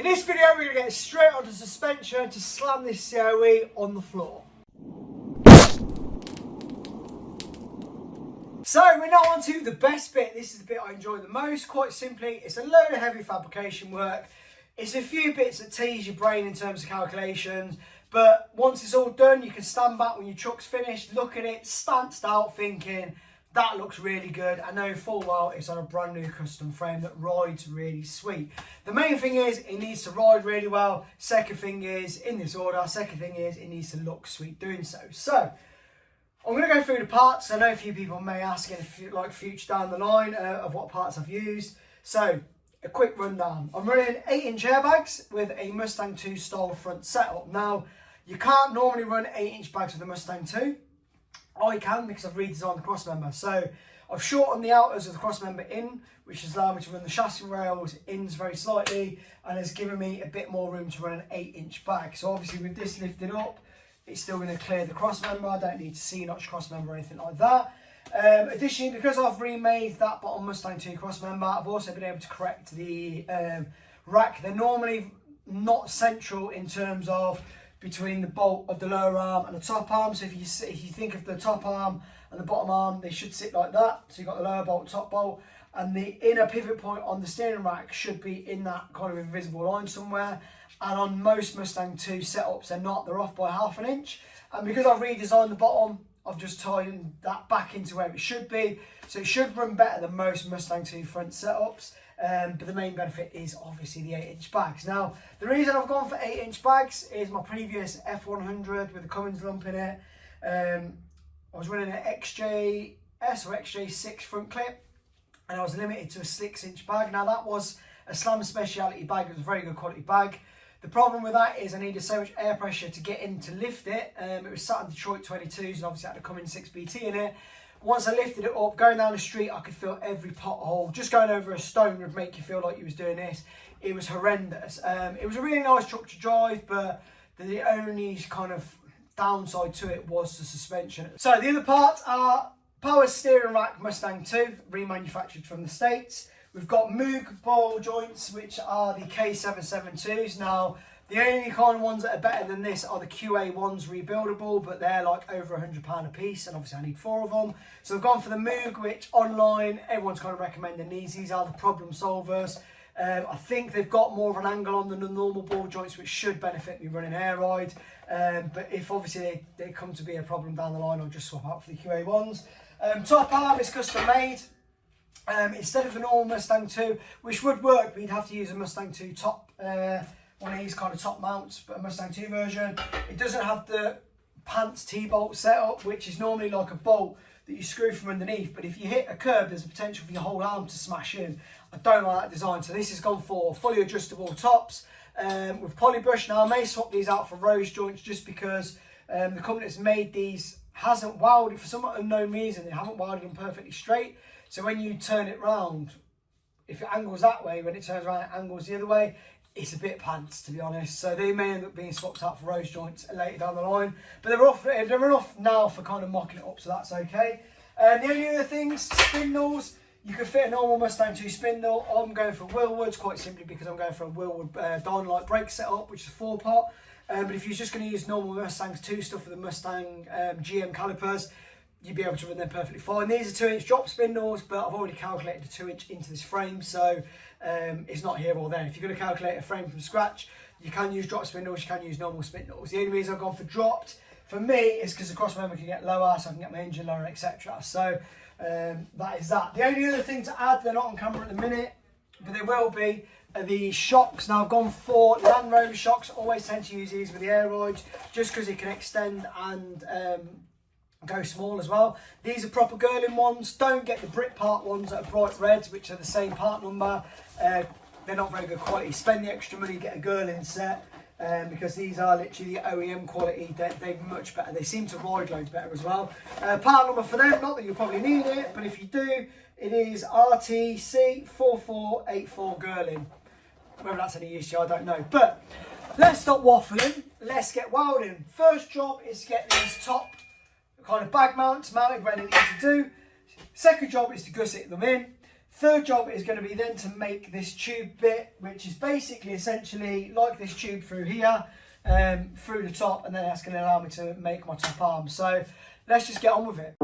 In this video we're going to get straight onto suspension to slam this COE on the floor. So we're now on to the best bit. This is the bit I enjoy the most. Quite simply, it's a load of heavy fabrication work. It's a few bits that tease your brain in terms of calculations, but once it's all done, you can stand back when your truck's finished, look at it, stanced out, thinking, that looks really good. I know full well it's on a brand new custom frame that rides really sweet. The main thing is it needs to ride really well. Second thing is, in this order, second thing is it needs to look sweet doing so. So, I'm going to go through the parts. I know a few people may ask in future down the line of what parts I've used. So, a quick rundown. I'm running 8-inch airbags with a Mustang 2 style front setup. Now, you can't normally run 8-inch bags with a Mustang 2. I can because I've redesigned the crossmember. So I've shortened the outers of the crossmember in, which has allowed me to run the chassis rails ins very slightly, and has given me a bit more room to run an 8-inch bag. So obviously with this lifted up, it's still going to clear the crossmember. I don't need to C-notch crossmember or anything like that. Additionally, because I've remade that bottom Mustang 2 crossmember, I've also been able to correct the rack. They're normally not central in terms of between the bolt of the lower arm and the top arm. So if you think of the top arm and the bottom arm, they should sit like that. So you've got the lower bolt, top bolt, and the inner pivot point on the steering rack should be in that kind of invisible line somewhere. And on most Mustang 2 setups, they're not. They're off by ½ an inch. And because I've redesigned the bottom, I've just tightened that back into where it should be. So it should run better than most Mustang 2 front setups. But the main benefit is obviously the 8-inch bags. Now, the reason I've gone for 8-inch bags is my previous F100 with the Cummins lump in it. I was running an XJS or XJ6 front clip, and I was limited to a 6-inch bag. Now, that was a Slam speciality bag. It was a very good quality bag. The problem with that is I needed so much air pressure to get in to lift it. It was sat in Detroit 22s and obviously had the Cummins 6BT in it. Once I lifted it up, going down the street, I could feel every pothole. Just going over a stone would make you feel like you was doing this. It was horrendous. It was a really nice truck to drive, but the only kind of downside to it was the suspension. So the other parts are power steering rack Mustang 2, remanufactured from the States. We've got Moog ball joints, which are the K772s. Now, the only kind of ones that are better than this are the QA ones, rebuildable, but they're like over £100 a piece, and obviously I need 4 of them. So I've gone for the Moog, which online, everyone's kind of recommending these. These are the problem solvers. I think they've got more of an angle on than the normal ball joints, which should benefit me running air ride. But if obviously they come to be a problem down the line, I'll just swap out for the QA ones. Top arm is custom made. Instead of the normal Mustang 2, which would work, but you'd have to use a Mustang 2 top, one of these kind of top mounts, but a Mustang 2 version. It doesn't have the pants T-bolt setup, which is normally like a bolt that you screw from underneath, but if you hit a curb, there's a potential for your whole arm to smash in. I don't like that design, so this has gone for fully adjustable tops with polybrush. Now, I may swap these out for rose joints just because the company that's made these hasn't welded, for some unknown reason, they haven't welded them perfectly straight. So when you turn it round, if it angles that way, when it turns around, it angles the other way. It's a bit pants, to be honest. So they may end up being swapped out for rose joints later down the line. But they're enough now for kind of mocking it up, so that's okay. The only other things, spindles. You can fit a normal Mustang 2 spindle. I'm going for Willwoods, quite simply because I'm going for a Willwood Dynamite brake setup, which is 4-pot. But if you're just going to use normal Mustang 2 stuff for the Mustang GM calipers, you'd be able to run them perfectly fine. These are 2-inch drop spindles, but I've already calculated the 2-inch into this frame, so it's not here or there. If you're going to calculate a frame from scratch, you can use drop spindles, you can use normal spindles. The only reason I've gone for dropped, for me, is because the crossmember can get lower, so I can get my engine lower, etc. So that is that. The only other thing to add, they're not on camera at the minute, but they will be, are the shocks. Now, I've gone for Land Rover shocks. Always tend to use these with the air rides, just because it can extend and go small as well. These are proper girling ones. Don't get the Brit part ones that are bright reds, which are the same part number. They're not very good quality. Spend the extra money, get a girling set, because these are literally the OEM quality. They're much better. They seem to ride loads better as well. Part number for them, not that you'll probably need it, but if you do, it is RTC4484 girling. Whether that's any use to you, I don't know. But let's stop waffling. Let's get welding. First job is to get these top kind of bag mounts mounted where they need to do. Second job is to gusset them in. Third job is going to be then to make this tube bit, which is basically essentially like this tube through here, through the top, and then that's going to allow me to make my top arm. So let's just get on with it.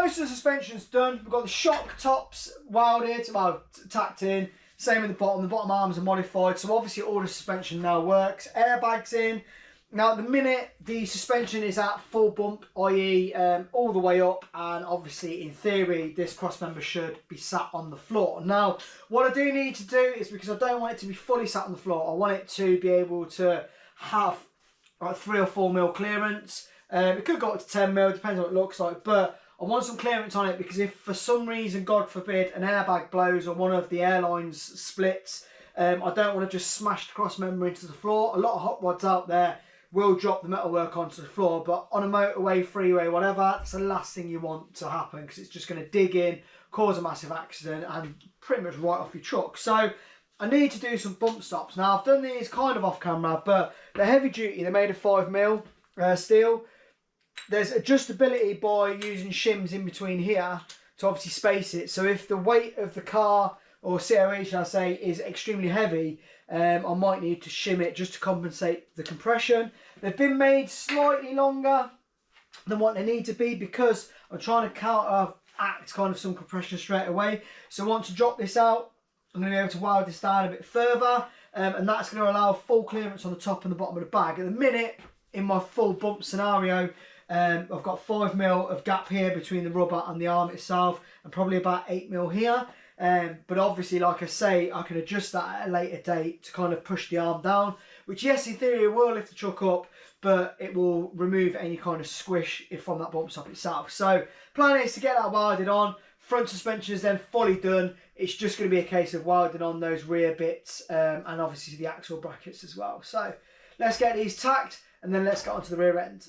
Most of the suspension's done. We've got the shock tops welded, well, tacked in. Same with the bottom arms are modified. So obviously all the suspension now works. Airbags in. Now at the minute, the suspension is at full bump, i.e. All the way up. And obviously in theory, this cross member should be sat on the floor. Now, what I do need to do is, because I don't want it to be fully sat on the floor, I want it to be able to have like 3 or 4 mil clearance. It could go up to 10 mil, depends on what it looks like. But I want some clearance on it, because if for some reason, God forbid, an airbag blows or one of the airlines splits, I don't want to just smash the cross member into the floor. A lot of hot rods out there will drop the metalwork onto the floor, but on a motorway, freeway, whatever, it's the last thing you want to happen, because it's just going to dig in, cause a massive accident, and pretty much right off your truck. So I need to do some bump stops. Now I've done these kind of off camera, but they're heavy duty. They're made of 5 mil steel. There's adjustability by using shims in between here to obviously space it. So if the weight of the car, or COE shall I say, is extremely heavy, I might need to shim it just to compensate the compression. They've been made slightly longer than what they need to be, because I'm trying to counteract kind of some compression straight away. So once I drop this out, I'm going to be able to weld this down a bit further, and that's going to allow full clearance on the top and the bottom of the bag. At the minute, in my full bump scenario, I've got 5 mil of gap here between the rubber and the arm itself, and probably about 8 mil here. But obviously, like I say, I can adjust that at a later date to kind of push the arm down, which, yes, in theory it will lift the truck up, but it will remove any kind of squish from that bump stop itself. So plan is to get that welded on. Front suspension is then fully done. It's just going to be a case of welding on those rear bits, and obviously the axle brackets as well. So let's get these tacked and then let's get onto the rear end.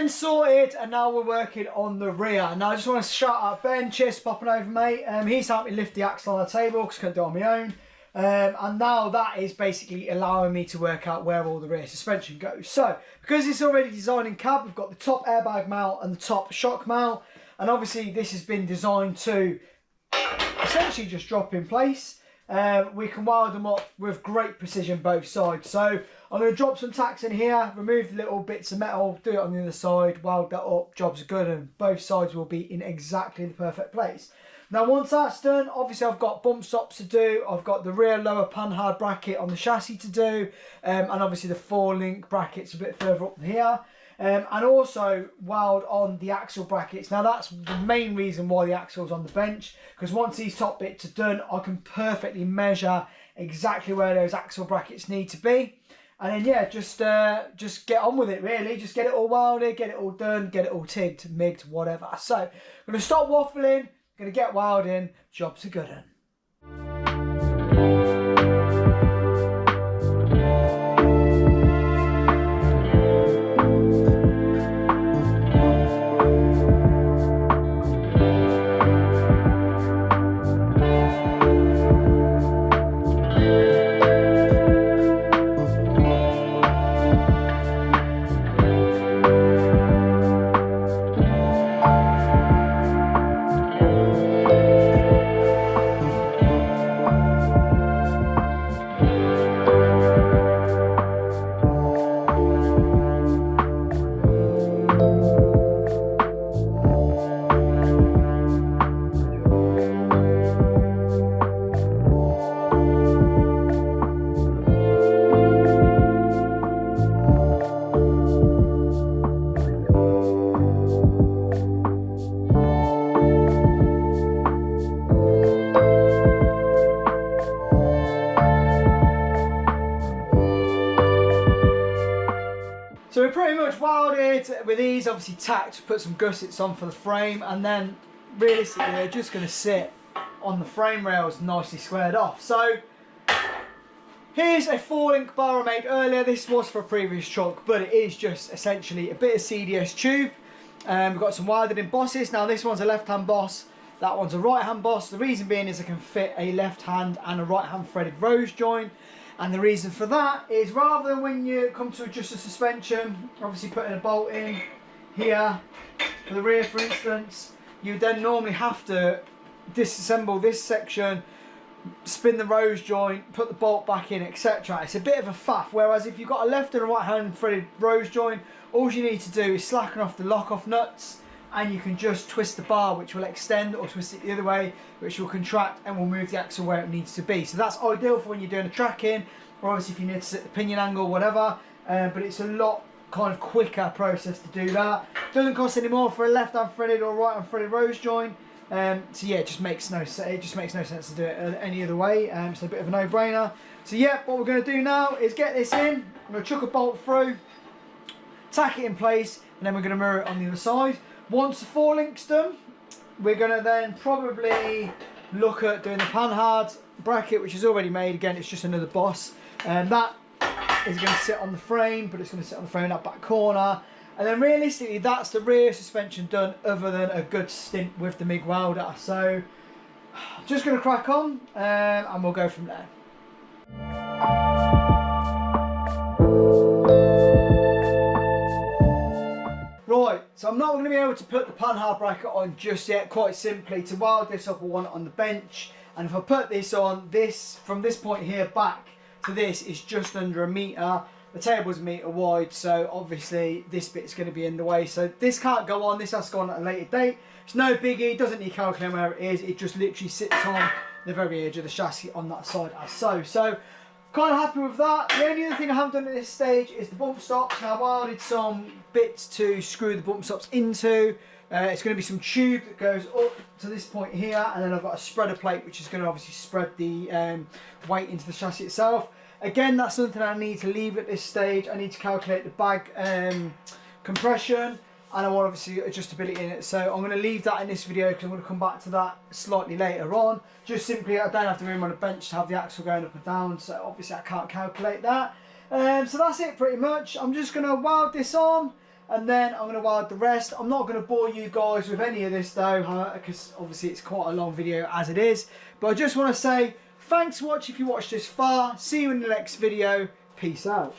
Sorted, and now we're working on the rear. Now I just want to shout out Ben, cheers for popping over, mate. He's helped me lift the axle on the table because I couldn't do it on my own. And now that is basically allowing me to work out where all the rear suspension goes. So because it's already designed in cab, we've got the top airbag mount and the top shock mount, and obviously this has been designed to essentially just drop in place. We can weld them up with great precision both sides. So I'm going to drop some tacks in here, remove the little bits of metal, do it on the other side, weld that up, jobs are good, and both sides will be in exactly the perfect place. Now once that's done, obviously I've got bump stops to do, I've got the rear lower panhard bracket on the chassis to do, and obviously the 4-link brackets a bit further up here. And also weld on the axle brackets. Now that's the main reason why the axle's on the bench, because once these top bits are done, I can perfectly measure exactly where those axle brackets need to be. And then yeah, just get on with it really. Just get it all welded, get it all done, get it all tigged, migged, whatever. So I'm going to stop waffling, going to get welding, jobs are good. So we're pretty much welded with these, obviously tacked, put some gussets on for the frame, and then realistically they're just going to sit on the frame rails nicely squared off. So here's a 4-link bar I made earlier. This was for a previous truck, but it is just essentially a bit of CDS tube. We've got some welded in bosses. Now this one's a left-hand boss, that one's a right-hand boss. The reason being is I can fit a left-hand and a right-hand threaded rose joint. And the reason for that is rather than when you come to adjust the suspension, obviously putting a bolt in here for the rear for instance, you then normally have to disassemble this section, spin the rose joint, put the bolt back in, etc. It's a bit of a faff, whereas if you've got a left and a right hand threaded rose joint, all you need to do is slacken off the lock-off nuts and you can just twist the bar, which will extend, or twist it the other way, which will contract and will move the axle where it needs to be. So that's ideal for when you're doing a track-in, or obviously if you need to set the pinion angle, whatever. But it's a lot kind of quicker process to do that. Doesn't cost any more for a left-hand threaded or right-hand threaded rose joint. So yeah, it just makes no sense to do it any other way. So a bit of a no-brainer. So yeah, what we're going to do now is get this in. I'm going to chuck a bolt through, tack it in place, and then we're going to mirror it on the other side. Once the 4-link's done, we're going to then probably look at doing the panhard bracket, which is already made. Again, it's just another boss, and that is going to sit on the frame, but it's going to sit on the frame in that back corner. And then realistically, that's the rear suspension done, other than a good stint with the MIG welder. So just going to crack on, and we'll go from there. Right, so I'm not going to be able to put the panhard bracket on just yet. Quite simply, to weld this up, I want it on the bench, and if I put this on, this from this point here back to this is just under 1 metre. The table's 1 metre wide, so obviously this bit's going to be in the way. So this can't go on, this has to go on at a later date. It's no biggie, doesn't need calculating where it is, it just literally sits on the very edge of the chassis on that side as so. So kind of happy with that. The only other thing I haven't done at this stage is the bump stops. Now I welded some bits to screw the bump stops into. It's going to be some tube that goes up to this point here, and then I've got a spreader plate which is going to obviously spread the weight into the chassis itself. Again, that's something I need to leave at this stage. I need to calculate the bag compression, and I want obviously adjustability in it. So I'm going to leave that in this video because I'm going to come back to that slightly later on. Just simply, I don't have the room on the bench to have the axle going up and down, so obviously I can't calculate that. So that's it pretty much. I'm just going to weld this on, and then I'm going to weld the rest. I'm not going to bore you guys with any of this though, because obviously it's quite a long video as it is. But I just want to say thanks for watching if you watched this far. See you in the next video. Peace out.